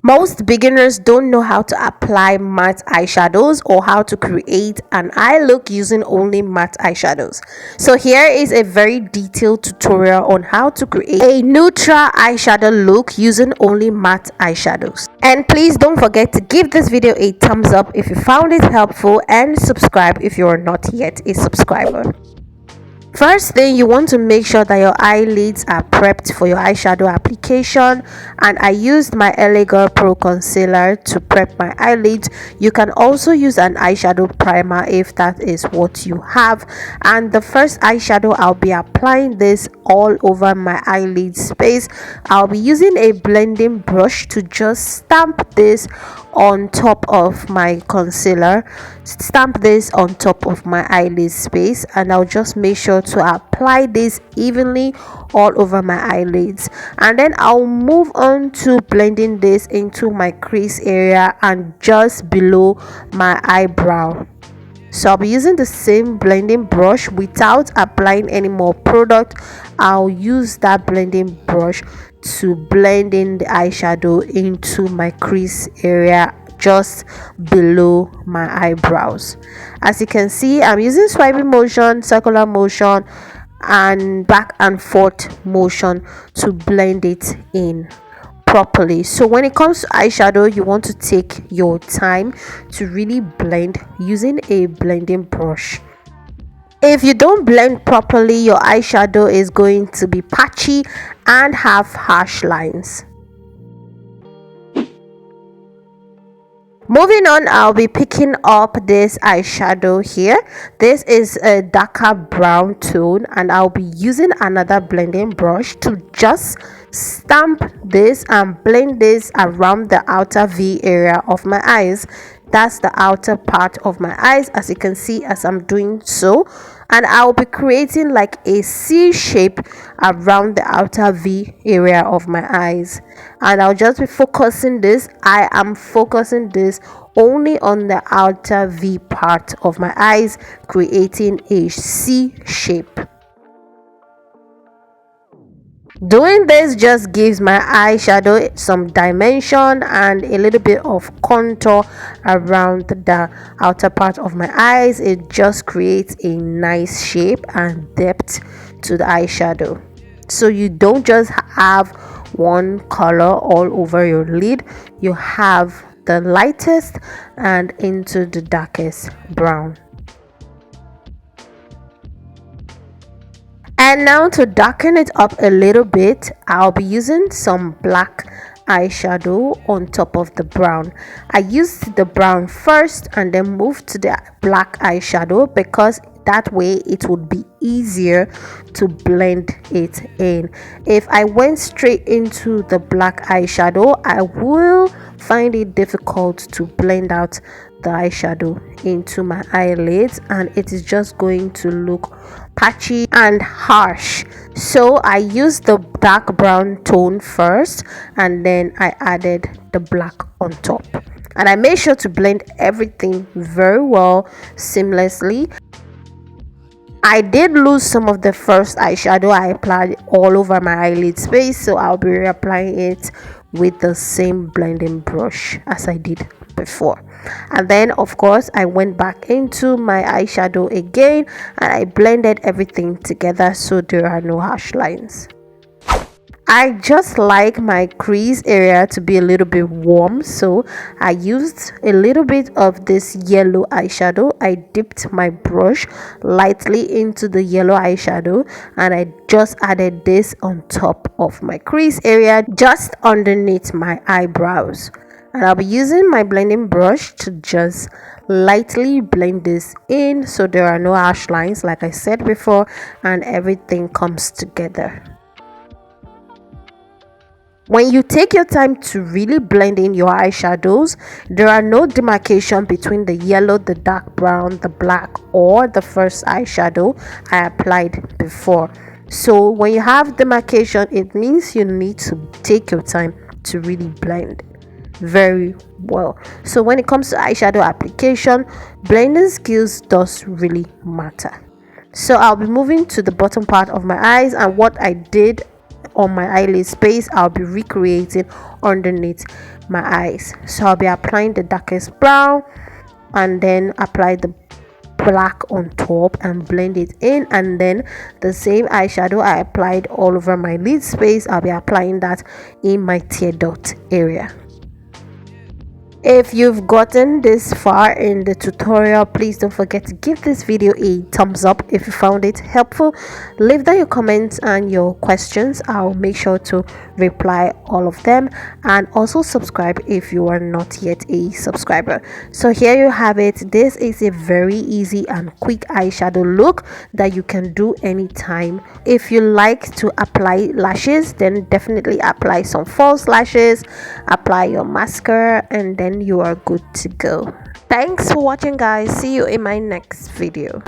Most beginners don't know how to apply matte eyeshadows or how to create an eye look using only matte eyeshadows. So here is a very detailed tutorial on how to create a neutral eyeshadow look using only matte eyeshadows. And please don't forget to give this video a thumbs up if you found it helpful, and subscribe if you are not yet a subscriber. First thing, you want to make sure that your eyelids are prepped for your eyeshadow application, and I used my LA Girl Pro concealer to prep my eyelids. You can also use an eyeshadow primer if that is what you have. And the first eyeshadow, I'll be applying this all over my eyelid space. I'll be using a blending brush to just stamp this on top of my concealer, stamp this on top of my eyelid space, and I'll just make sure to apply this evenly all over my eyelids. And then I'll move on to blending this into my crease area and just below my eyebrow. So I'll be using the same blending brush without applying any more product. I'll use that blending brush to blend in the eyeshadow into my crease area just below my eyebrows. As you can see, I'm using swiping motion, circular motion, and back and forth motion to blend it in properly. So when it comes to eyeshadow, you want to take your time to really blend using a blending brush. If you don't blend properly, your eyeshadow is going to be patchy and have harsh lines. Moving on, I'll be picking up this eyeshadow here. This is a darker brown tone, and I'll be using another blending brush to just stamp this and blend this around the outer V area of my eyes. That's the outer part of my eyes, as you can see as I'm doing so. And I'll be creating like a C shape around the outer V area of my eyes, and I'll just be focusing this. I am focusing this only on the outer V part of my eyes, creating a C shape. Doing this just gives my eyeshadow some dimension and a little bit of contour around the outer part of my eyes. It just creates a nice shape and depth to the eyeshadow, so you don't just have one color all over your lid. You have the lightest and into the darkest brown. And now to darken it up a little bit, I'll be using some black eyeshadow on top of the brown. I used the brown first and then moved to the black eyeshadow because that way it would be easier to blend it in. If I went straight into the black eyeshadow, I will find it difficult to blend out the eyeshadow into my eyelids, and it is just going to look patchy and harsh. So I used the dark brown tone first, and then I added the black on top, and I made sure to blend everything very well seamlessly. I did lose some of the first eyeshadow. I applied all over my eyelid space, so I'll be reapplying it with the same blending brush as I did before. And then of course I went back into my eyeshadow again and I blended everything together so there are no harsh lines. I just like my crease area to be a little bit warm, so I used a little bit of this yellow eyeshadow. I dipped my brush lightly into the yellow eyeshadow and I just added this on top of my crease area just underneath my eyebrows. And I'll be using my blending brush to just lightly blend this in so there are no harsh lines, like I said before, and everything comes together. When you take your time to really blend in your eyeshadows, there are no demarcation between the yellow, the dark brown, the black, or the first eyeshadow I applied before. So when you have demarcation, it means you need to take your time to really blend very well. So when it comes to eyeshadow application, blending skills does really matter. So I'll be moving to the bottom part of my eyes, and what I did on my eyelid space, I'll be recreating underneath my eyes. So I'll be applying the darkest brown and then apply the black on top and blend it in, and then the same eyeshadow I applied all over my lid space, I'll be applying that in my tear duct area. If you've gotten this far in the tutorial, please don't forget to give this video a thumbs up if you found it helpful. Leave down your comments and your questions. I'll make sure to reply all of them, and also subscribe if you are not yet a subscriber. So here you have it. This is a very easy and quick eyeshadow look that you can do anytime. If you like to apply lashes, then definitely apply some false lashes, apply your mascara, and then you are good to go. Thanks for watching, guys. See you in my next video.